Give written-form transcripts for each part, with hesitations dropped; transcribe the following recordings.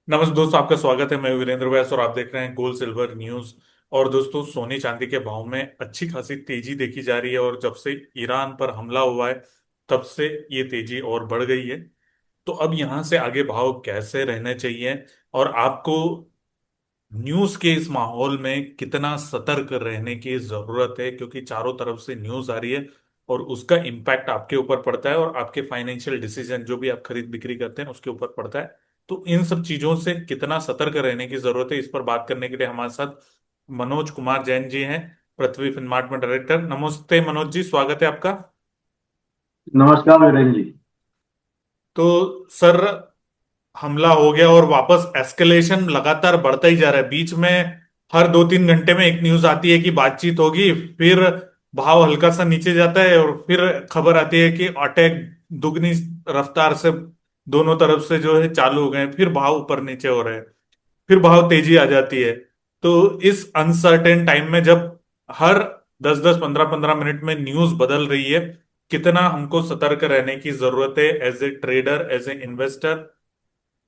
नमस्ते दोस्तों, आपका स्वागत है। मैं वीरेंद्र व्यास और आप देख रहे हैं गोल्ड सिल्वर न्यूज। और दोस्तों, सोने चांदी के भाव में अच्छी खासी तेजी देखी जा रही है और जब से ईरान पर हमला हुआ है तब से ये तेजी और बढ़ गई है। तो अब यहां से आगे भाव कैसे रहने चाहिए और आपको न्यूज के इस माहौल में कितना सतर्क रहने की जरूरत है, क्योंकि चारों तरफ से न्यूज आ रही है और उसका इम्पैक्ट आपके ऊपर पड़ता है और आपके फाइनेंशियल डिसीजन जो भी आप खरीद बिक्री करते हैं उसके ऊपर पड़ता है। तो इन सब चीजों से कितना सतर्क रहने की जरूरत है, इस पर बात करने के लिए हमारे साथ मनोज कुमार जैन जी हैं, पृथ्वी फिनमार्ट में डायरेक्टर। नमस्ते मनोज जी, स्वागत है आपका। नमस्कार वीरेंद्र जी। तो सर, हमला हो गया और वापस एस्केलेशन लगातार बढ़ता ही जा रहा है। बीच में हर 2-3 घंटे में एक न्यूज आती है कि बातचीत होगी, फिर भाव हल्का सा नीचे जाता है और फिर खबर आती है कि अटैक दुगनी रफ्तार से दोनों तरफ से जो है चालू हो गए, फिर भाव ऊपर नीचे हो रहे हैं, फिर भाव तेजी आ जाती है। तो इस अनसर्टेन टाइम में जब हर 10-10 15-15 मिनट में न्यूज बदल रही है, कितना हमको सतर्क रहने की जरूरत है as a trader, as a investor,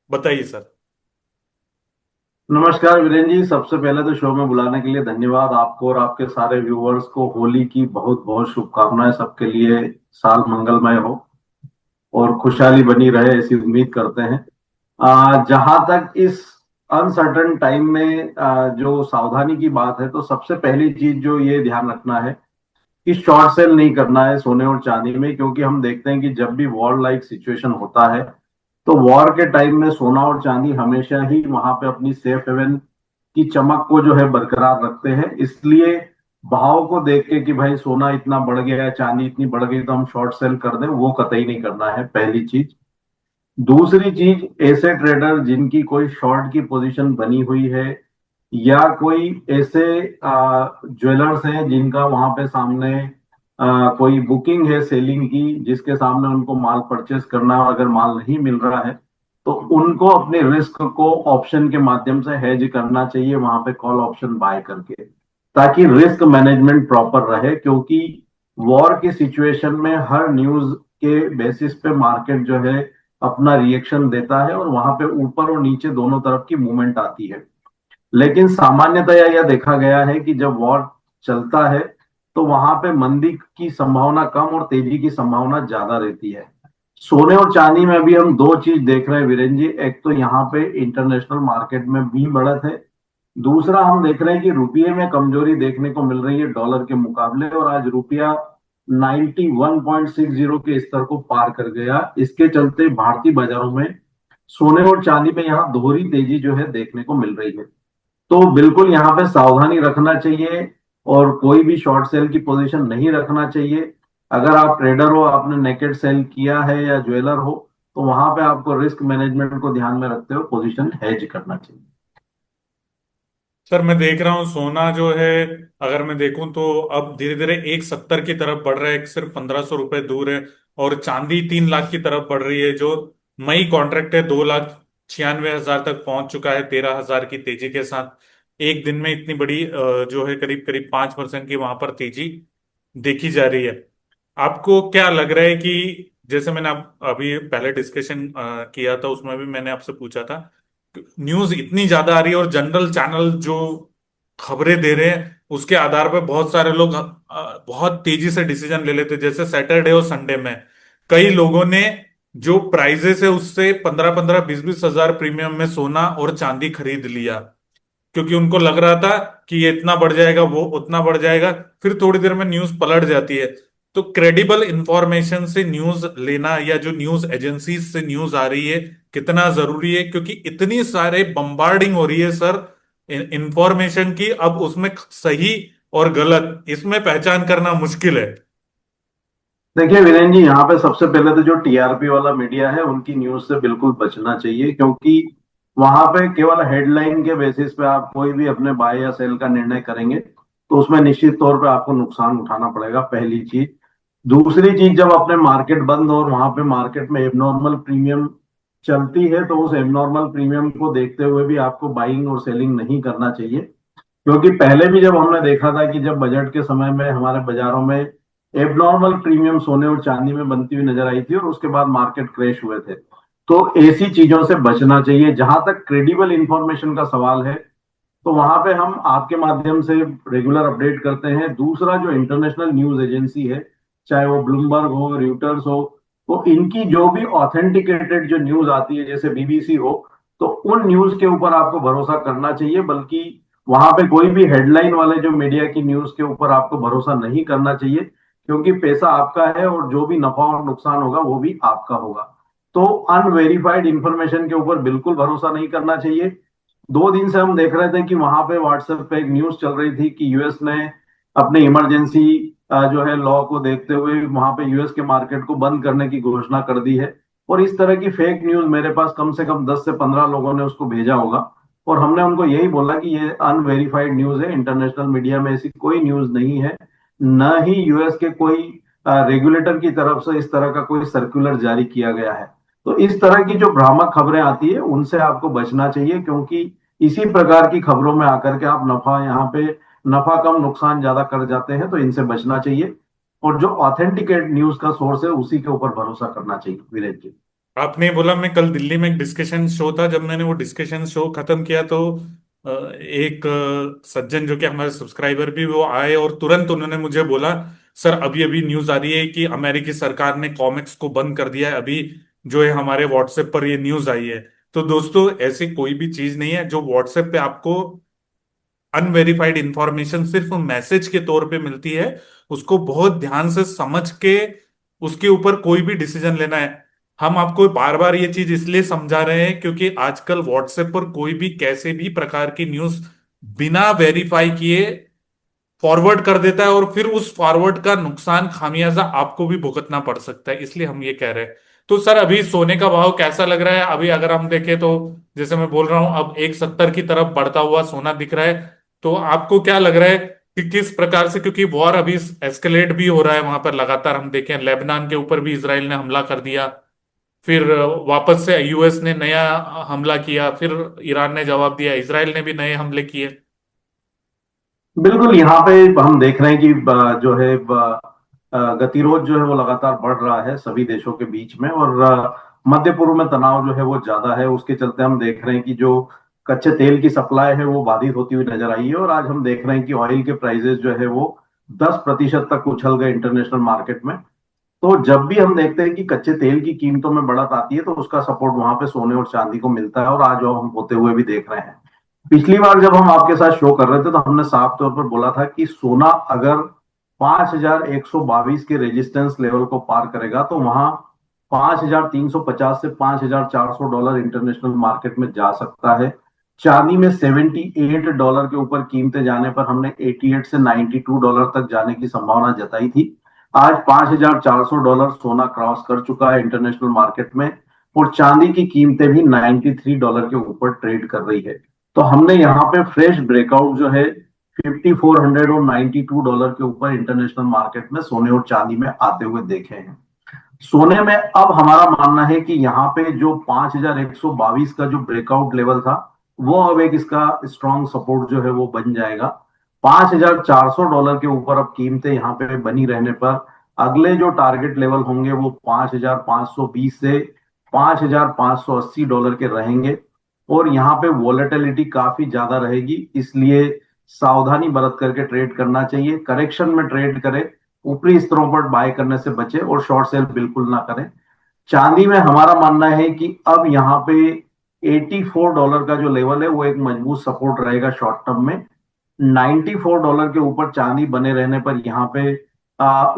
बताइए सर। नमस्कार वीरेंद्र जी, सबसे पहले तो शो में बुलाने के लिए धन्यवाद आपको और आपके सारे व्यूअर्स को। होली की बहुत बहुत शुभकामनाएं सबके लिए। साल मंगलमय हो और खुशहाली बनी रहे ऐसी उम्मीद करते हैं। जहां तक इस अनसर्टन टाइम में जो सावधानी की बात है, तो सबसे पहली चीज जो ये ध्यान रखना है कि शॉर्ट सेल नहीं करना है सोने और चांदी में, क्योंकि हम देखते हैं कि जब भी वॉर लाइक सिचुएशन होता है तो वॉर के टाइम में सोना और चांदी हमेशा ही वहां पे अपनी सेफ हेवन की चमक को जो है बरकरार रखते हैं। इसलिए भाव को देख के कि भाई सोना इतना बढ़ गया है, चांदी इतनी बढ़ गई तो हम शॉर्ट सेल कर दें, वो कतई नहीं करना है, पहली चीज। दूसरी चीज, ऐसे ट्रेडर जिनकी कोई शॉर्ट की पोजीशन बनी हुई है या कोई ऐसे ज्वेलर्स हैं जिनका वहां पे सामने कोई बुकिंग है सेलिंग की, जिसके सामने उनको माल परचेस करना है और अगर माल नहीं मिल रहा है तो उनको अपने रिस्क को ऑप्शन के माध्यम से हेज करना चाहिए, वहां पे कॉल ऑप्शन बाय करके, ताकि रिस्क मैनेजमेंट प्रॉपर रहे। क्योंकि वॉर की सिचुएशन में हर न्यूज के बेसिस पे मार्केट जो है अपना रिएक्शन देता है और वहां पे ऊपर और नीचे दोनों तरफ की मूवमेंट आती है। लेकिन सामान्यतया यह देखा गया है कि जब वॉर चलता है तो वहां पे मंदी की संभावना कम और तेजी की संभावना ज्यादा रहती है। सोने और चांदी में अभी हम दो चीज देख रहे हैं वीरेंद्र जी। एक तो यहाँ पे इंटरनेशनल मार्केट में भी बढ़त है। दूसरा, हम देख रहे हैं कि रुपये में कमजोरी देखने को मिल रही है डॉलर के मुकाबले, और आज रुपया 91.60 के स्तर को पार कर गया। इसके चलते भारतीय बाजारों में सोने और चांदी में यहाँ दोहरी तेजी जो है देखने को मिल रही है। तो बिल्कुल यहाँ पे सावधानी रखना चाहिए और कोई भी शॉर्ट सेल की पोजीशन नहीं रखना चाहिए। अगर आप ट्रेडर हो, आपने नेकेड सेल किया है या ज्वेलर हो, तो वहां पे आपको रिस्क मैनेजमेंट को ध्यान में रखते हुए पोजीशन हेज करना चाहिए। सर, मैं देख रहा हूँ सोना जो है, अगर मैं देखूं तो अब धीरे धीरे 170 की तरफ बढ़ रहा है, सिर्फ 1500 रुपए दूर है। और चांदी 3 लाख की तरफ बढ़ रही है, जो मई कॉन्ट्रैक्ट है 2,96,000 तक पहुंच चुका है 13,000 की तेजी के साथ। एक दिन में इतनी बड़ी जो है करीब करीब 5% की वहां पर तेजी देखी जा रही है। आपको क्या लग रहा है कि जैसे मैंने आप अभी पहले डिस्कशन किया था, उसमें भी मैंने आपसे पूछा था, न्यूज इतनी ज्यादा आ रही है और जनरल चैनल जो खबरें दे रहे हैं उसके आधार पर बहुत सारे लोग बहुत तेजी से डिसीजन ले लेते हैं। जैसे सैटरडे और संडे में कई लोगों ने जो प्राइजेस है उससे 15-15 20-20 हजार प्रीमियम में सोना और चांदी खरीद लिया, क्योंकि उनको लग रहा था कि ये इतना बढ़ जाएगा, वो उतना बढ़ जाएगा। फिर थोड़ी देर में न्यूज पलट जाती है। तो क्रेडिबल इंफॉर्मेशन से न्यूज लेना या जो न्यूज एजेंसी से न्यूज आ रही है कितना जरूरी है, क्योंकि इतनी सारे बम्बार्डिंग हो रही है सर इंफॉर्मेशन की, अब उसमें सही और गलत इसमें पहचान करना मुश्किल है। देखिए वीरेन जी, यहाँ पे सबसे पहले तो जो टीआरपी वाला मीडिया है उनकी न्यूज से बिल्कुल बचना चाहिए, क्योंकि वहां पे केवल हेडलाइन के बेसिस पे आप कोई भी अपने बाय या सेल का निर्णय करेंगे तो उसमें निश्चित तौर पे आपको नुकसान उठाना पड़ेगा, पहली चीज। दूसरी चीज, जब अपने मार्केट बंद और वहां पे मार्केट में एबनॉर्मल प्रीमियम चलती है तो उस एबनॉर्मल प्रीमियम को देखते हुए भी आपको बाइंग और सेलिंग नहीं करना चाहिए। क्योंकि पहले भी जब हमने देखा था कि जब बजट के समय में हमारे बाजारों में एबनॉर्मल प्रीमियम सोने और चांदी में बनती हुई नजर आई थी और उसके बाद मार्केट क्रैश हुए थे। तो ऐसी चीजों से बचना चाहिए। जहां तक क्रेडिबल इंफॉर्मेशन का सवाल है, तो वहां पे हम आपके माध्यम से रेगुलर अपडेट करते हैं। दूसरा, जो इंटरनेशनल न्यूज एजेंसी है, चाहे वो ब्लूमबर्ग हो, रॉयटर्स हो, तो इनकी जो भी ऑथेंटिकेटेड जो न्यूज आती है, जैसे बीबीसी हो, तो उन न्यूज के ऊपर आपको भरोसा करना चाहिए। बल्कि वहां पे कोई भी हेडलाइन वाले जो मीडिया की न्यूज के ऊपर आपको भरोसा नहीं करना चाहिए, क्योंकि पैसा आपका है और जो भी नफा और नुकसान होगा वो भी आपका होगा। तो अनवेरिफाइड इंफॉर्मेशन के ऊपर बिल्कुल भरोसा नहीं करना चाहिए। 2 दिन से हम देख रहे थे कि वहां पे व्हाट्सएप पे एक न्यूज चल रही थी कि यूएस ने अपने इमरजेंसी जो है लॉ को देखते हुए वहां पे यूएस के मार्केट को बंद करने की घोषणा कर दी है। और इस तरह की फेक न्यूज मेरे पास कम से कम 10 से 15 लोगों ने उसको भेजा होगा, और हमने उनको यही बोला कि ये अनवेरिफाइड न्यूज है, इंटरनेशनल मीडिया में ऐसी कोई न्यूज नहीं है। न ही यूएस के कोई रेगुलेटर की तरफ से इस तरह का कोई सर्कुलर जारी किया गया है। तो इस तरह की जो भ्रामक खबरें आती है उनसे आपको बचना चाहिए, क्योंकि इसी प्रकार की खबरों में आकर के आप नफा यहाँ पे नफा कम नुकसान ज्यादा कर जाते हैं। तो इनसे बचना चाहिए, और जो ऑथेंटिकेट न्यूज का सोर्स है उसी के ऊपर भरोसा करना चाहिए, वीरेंद्र जी। आपने बोला, मैं कल दिल्ली में एक डिस्कशन शो था, जब मैंने वो डिस्कशन शो खत्म किया तो एक सज्जन जो कि हमारे सब्सक्राइबर भी, वो आए और तुरंत उन्होंने मुझे बोला, सर अभी अभी न्यूज आ रही है कि अमेरिकी सरकार ने कॉमिक्स को बंद कर दिया है, अभी जो है हमारे व्हाट्सएप पर ये न्यूज आई है। तो दोस्तों, ऐसी कोई भी चीज नहीं है जो व्हाट्सएप पे आपको अनवेरिफाइड इंफॉर्मेशन सिर्फ मैसेज के तौर पे मिलती है। उसको बहुत ध्यान से समझ के उसके ऊपर कोई भी डिसीजन लेना है। हम आपको बार बार ये चीज इसलिए समझा रहे हैं क्योंकि आजकल व्हाट्सएप पर कोई भी कैसे भी प्रकार की न्यूज बिना वेरीफाई किए फॉरवर्ड कर देता है, और फिर उस फॉरवर्ड का नुकसान, खामियाजा आपको भी भुगतना पड़ सकता है। इसलिए हम ये कह रहे हैं। तो सर, अभी सोने का भाव कैसा लग रहा है? अभी अगर हम देखें तो जैसे मैं बोल रहा हूं, अब 170 की तरफ बढ़ता हुआ सोना दिख रहा है। तो आपको क्या लग रहा है कि किस प्रकार से, क्योंकि वॉर अभी एस्केलेट भी हो रहा है वहां पर लगातार, हम देखें लेबनान के ऊपर भी इसराइल ने हमला कर दिया, फिर वापस से यूएस ने नया हमला किया, फिर ईरान ने जवाब दिया, इसराइल ने भी नए हमले किए। बिल्कुल, यहाँ पे हम देख रहे हैं कि जो है गतिरोध जो है वो लगातार बढ़ रहा है सभी देशों के बीच में। और मध्य पूर्व में तनाव जो है वो ज्यादा है। उसके चलते हम देख रहे हैं कि जो कच्चे तेल की सप्लाई है वो बाधित होती हुई नजर आई है। और आज हम देख रहे हैं कि ऑयल के प्राइसेस जो है वो 10% तक उछल गए इंटरनेशनल मार्केट में। तो जब भी हम देखते हैं कि कच्चे तेल की कीमतों में बढ़त आती है, तो उसका सपोर्ट वहां पे सोने और चांदी को मिलता है, और आज वो हम होते हुए भी देख रहे हैं। पिछली बार जब हम आपके साथ शो कर रहे थे तो हमने साफ तौर पर बोला था कि सोना अगर 5,122 के रेजिस्टेंस लेवल को पार करेगा, तो वहां 5,350 से $5,400 इंटरनेशनल मार्केट में जा सकता है। चांदी में $78 के ऊपर कीमतें जाने पर हमने 88 से $92 तक जाने की संभावना जताई थी। आज $5,400 सोना क्रॉस कर चुका है इंटरनेशनल मार्केट में, और चांदी की कीमतें भी $93 के ऊपर ट्रेड कर रही है। तो हमने यहाँ पे फ्रेश ब्रेकआउट जो है 5,400 और $92 के ऊपर इंटरनेशनल मार्केट में सोने और चांदी में आते हुए देखे हैं। सोने में अब हमारा मानना है कि यहाँ पे जो 5,122 का जो ब्रेकआउट लेवल था, वो अब एक इसका स्ट्रॉन्ग सपोर्ट जो है वो बन जाएगा। $5,400 के ऊपर अब कीमतें यहाँ पे बनी रहने पर अगले जो टारगेट लेवल होंगे वो 5,520 से $5,580 के रहेंगे। और यहाँ पे वोलेटिलिटी काफी ज्यादा रहेगी, इसलिए सावधानी बरत करके ट्रेड करना चाहिए। करेक्शन में ट्रेड करें, ऊपरी स्तरों पर बाय करने से बचे, और शॉर्ट सेल बिल्कुल ना करें। चांदी में हमारा मानना है कि अब यहाँ पे $84 का जो लेवल है वो एक मजबूत सपोर्ट रहेगा शॉर्ट टर्म में। $94 के ऊपर चांदी बने रहने पर यहाँ पे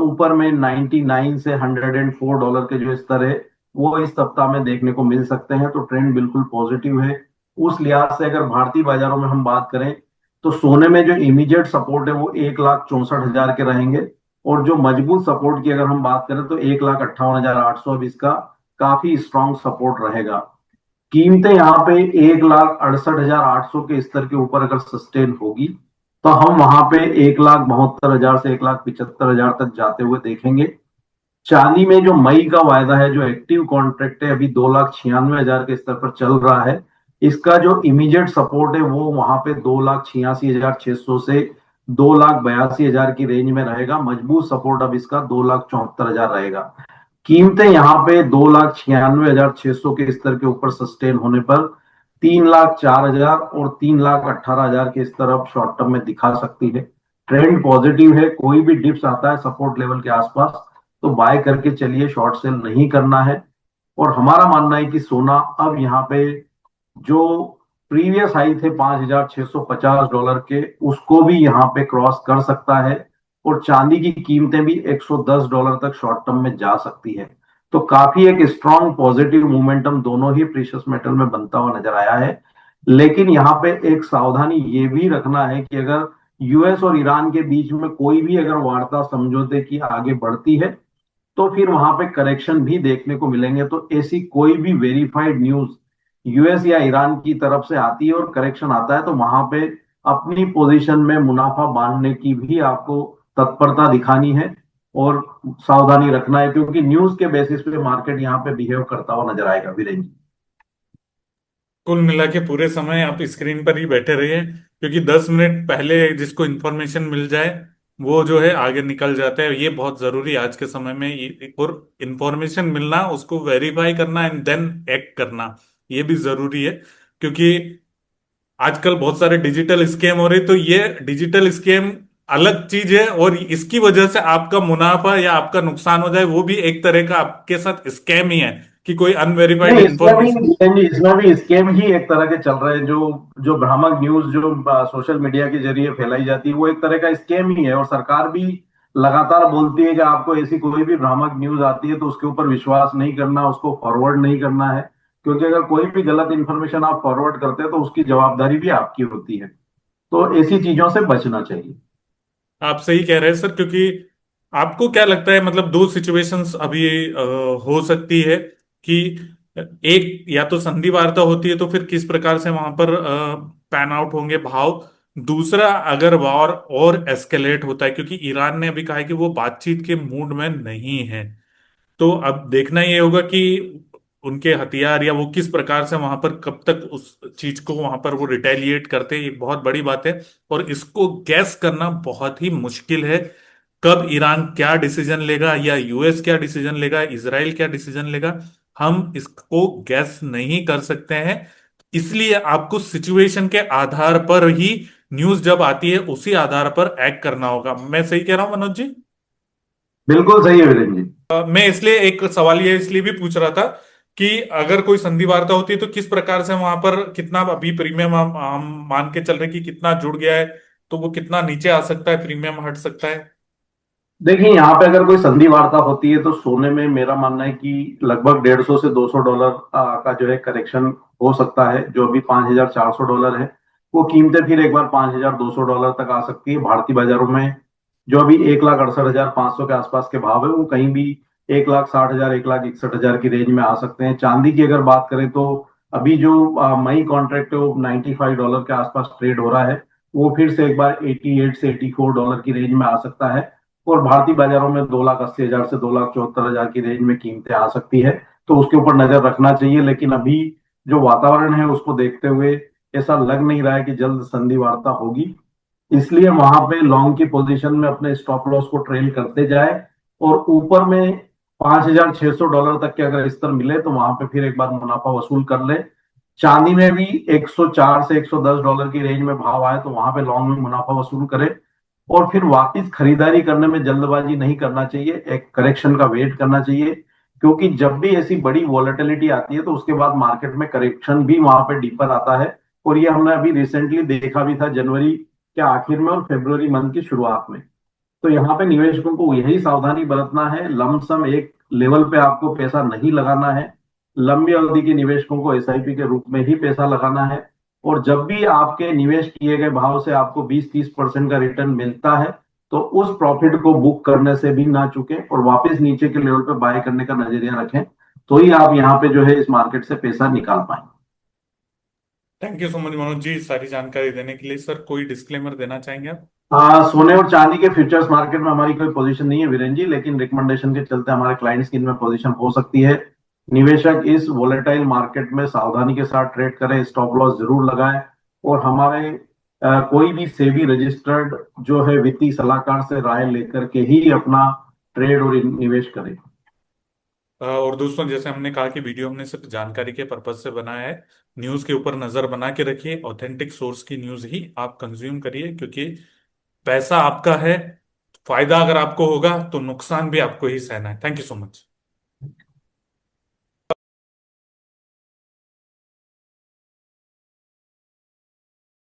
ऊपर में 99 से $104 के जो स्तर है वो इस सप्ताह में देखने को मिल सकते हैं। तो ट्रेंड बिल्कुल पॉजिटिव है। उस लिहाज से अगर भारतीय बाजारों में हम बात करें, तो सोने में जो इमीडिएट सपोर्ट है वो 1,64,000 के रहेंगे, और जो मजबूत सपोर्ट की अगर हम बात करें तो 1,58,800 अब इसका काफी स्ट्रॉन्ग सपोर्ट रहेगा। कीमतें यहाँ पे 1,68,800 के स्तर के ऊपर अगर सस्टेन होगी, तो हम वहां पे 1,72,000 से 1,75,000 तक जाते हुए देखेंगे। चांदी में जो मई का वायदा है, जो एक्टिव कॉन्ट्रैक्ट है, अभी 2,96,000 के स्तर पर चल रहा है। इसका जो इमीडिएट सपोर्ट है वो वहां पे 2,86,600 से 2,82,000 की रेंज में रहेगा। मजबूत सपोर्ट अब इसका 2,74,000 रहेगा। कीमतें यहाँ पे 2,96,600 के स्तर के ऊपर सस्टेन होने पर 3,04,000 और 3,18,000 के स्तर अब शॉर्ट टर्म में दिखा सकती है। ट्रेंड पॉजिटिव है, कोई भी डिप्स आता है सपोर्ट लेवल के आसपास तो बाय करके चलिए, शॉर्ट सेल नहीं करना है। और हमारा मानना है कि सोना अब यहाँ पे जो प्रीवियस हाई थे $5,650 के, उसको भी यहाँ पे क्रॉस कर सकता है। और चांदी की कीमतें भी $110 तक शॉर्ट टर्म में जा सकती है। तो काफी एक स्ट्रॉन्ग पॉजिटिव मोमेंटम दोनों ही प्रीशियस मेटल में बनता हुआ नजर आया है। लेकिन यहाँ पे एक सावधानी ये भी रखना है कि अगर यूएस और ईरान के बीच में कोई भी अगर वार्ता समझौते की आगे बढ़ती है तो फिर वहां पे करेक्शन भी देखने को मिलेंगे। तो ऐसी कोई भी वेरीफाइड न्यूज यूएस या ईरान की तरफ से आती है और करेक्शन आता है तो वहां पे अपनी पोजीशन में मुनाफा बांधने की भी आपको तत्परता दिखानी है और सावधानी रखना है, क्योंकि न्यूज के बेसिस पे मार्केट यहाँ पे बिहेव करता हुआ नजर आएगा वीरेंद्र। कुल मिला के पूरे समय आप स्क्रीन पर ही बैठे रहिए, क्योंकि 10 मिनट पहले जिसको इन्फॉर्मेशन मिल जाए वो जो है आगे निकल जाता है। ये बहुत जरूरी है आज के समय में। और इन्फॉर्मेशन मिलना, उसको वेरीफाई करना एंड देन एक्ट करना, ये भी जरूरी है। क्योंकि आजकल बहुत सारे डिजिटल स्कैम हो रहे, तो ये डिजिटल स्कैम अलग चीज है, और इसकी वजह से आपका मुनाफा या आपका नुकसान हो जाए वो भी एक तरह का आपके साथ स्कैम ही है, कि कोई अनवेरिफाइड नहीं, इंफॉर्मेशन। इसमें भी स्कैम ही एक तरह के चल रहे हैं। जो जो भ्रामक न्यूज जो सोशल मीडिया के जरिए फैलाई जाती है वो एक तरह का स्कैम ही है। और सरकार भी लगातार बोलती है कि आपको ऐसी कोई भी भ्रामक न्यूज आती है तो उसके ऊपर विश्वास नहीं करना, उसको फॉरवर्ड नहीं करना है, क्योंकि अगर कोई भी गलत इंफॉर्मेशन आप फॉरवर्ड करते हैं तो उसकी जवाबदारी भी आपकी होती है। तो ऐसी चीजों से बचना चाहिए। आप सही कह रहे हैं सर। क्योंकि आपको क्या लगता है, मतलब दो सिचुएशंस अभी हो सकती है कि एक, या तो संधि वार्ता होती है तो फिर किस प्रकार से वहां पर पैन आउट होंगे भाव। दूसरा, अगर वॉर और एस्केलेट होता है, क्योंकि ईरान ने अभी कहा है कि वो बातचीत के मूड में नहीं है, तो अब देखना ये होगा कि उनके हथियार या वो किस प्रकार से वहां पर कब तक उस चीज को वहां पर वो रिटेलिएट करते हैं, ये बहुत बड़ी बात है। और इसको गैस करना बहुत ही मुश्किल है, कब ईरान क्या डिसीजन लेगा या यूएस क्या डिसीजन लेगा, इसराइल क्या डिसीजन लेगा, हम इसको गैस नहीं कर सकते हैं। इसलिए आपको सिचुएशन के आधार पर ही न्यूज जब आती है उसी आधार पर एक्ट करना होगा। मैं सही कह रहा हूं मनोज जी? बिल्कुल सही है वीरेंद्र जी। मैं इसलिए एक सवाल ये इसलिए भी पूछ रहा था कि अगर कोई संधि वार्ता होती है तो किस प्रकार से वहां पर कितना अभी प्रीमियम हम मान के चल रहे हैं कि कितना जुड़ गया है, तो वो कितना नीचे आ सकता है, प्रीमियम हट सकता है? देखिए, यहाँ पे अगर कोई संधि वार्ता होती है तो सोने में मेरा मानना है कि लगभग $150 से $200 का जो है करेक्शन हो सकता है। जो अभी $5,400 है वो कीमतें फिर एक बार $5,200 तक आ सकती है। भारतीय बाजारों में जो अभी 1,68,500 के आसपास के भाव है वो कहीं भी 1,60,000 1,61,000 की रेंज में आ सकते हैं। चांदी की अगर बात करें तो अभी जो मई कॉन्ट्रैक्ट है वो $95 के आसपास ट्रेड हो रहा है, वो फिर से एक बार 88 से $84 की रेंज में आ सकता है। और भारतीय बाजारों में 2,80,000 से 2,74,000 की रेंज में कीमतें आ सकती है। तो उसके ऊपर नजर रखना चाहिए। लेकिन अभी जो वातावरण है उसको देखते हुए ऐसा लग नहीं रहा है कि जल्द संधि वार्ता होगी। इसलिए वहां पे लॉन्ग की पोजीशन में अपने स्टॉप लॉस को ट्रेल करते जाए और ऊपर में $5,600 तक के अगर स्तर मिले तो वहां पे फिर एक बार मुनाफा वसूल कर ले। चांदी में भी 104 से $110 की रेंज में भाव आए तो वहां पे लॉन्ग में मुनाफा वसूल करे और फिर वापस खरीदारी करने में जल्दबाजी नहीं करना चाहिए, एक करेक्शन का वेट करना चाहिए। क्योंकि जब भी ऐसी बड़ी वॉलेटिलिटी आती है तो उसके बाद मार्केट में करेक्शन भी वहां पे डीपर आता है। और ये हमने अभी रिसेंटली देखा भी था, जनवरी के आखिर में और फरवरी मंथ की शुरुआत में। तो यहाँ पे निवेशकों को यही सावधानी बरतना है, लमसम एक लेवल पे आपको पैसा नहीं लगाना है। लंबी अवधि के निवेशकों को एसआईपी के रूप में ही पैसा लगाना है। और जब भी आपके निवेश किए गए भाव से आपको 20-30% का रिटर्न मिलता है तो उस प्रॉफिट को बुक करने से भी ना चुके और वापस नीचे के लेवल पे बाय करने का नजरिया रखें, तो ही आप यहाँ पे जो है इस मार्केट से पैसा निकाल पाएंगे। Thank you so much Manoj ji, सारी जानकारी देने के लिए। सर, कोई डिस्क्लेमर देना चाहेंगे आप? सोने और चांदी के फ्यूचर्स मार्केट में हमारी कोई पोजीशन नहीं है वीरेंद्र जी, लेकिन रिकमेंडेशन के चलते हमारे क्लाइंट्स की इनमें पोजीशन हो सकती है। निवेशक इस वोलेटाइल मार्केट में सावधानी के साथ ट्रेड करें, स्टॉप लॉस जरूर लगाएं और हमारे कोई भी सेबी रजिस्टर्ड जो है वित्तीय सलाहकार से राय लेकर के ही अपना ट्रेड और निवेश करें। और दोस्तों, जैसे हमने कहा कि वीडियो हमने सिर्फ जानकारी के पर्पज से बनाया है। न्यूज के ऊपर नजर बना के रखिए, ऑथेंटिक सोर्स की न्यूज ही आप कंज्यूम करिए, क्योंकि पैसा आपका है। फायदा अगर आपको होगा तो नुकसान भी आपको ही सहना है। Thank you so much.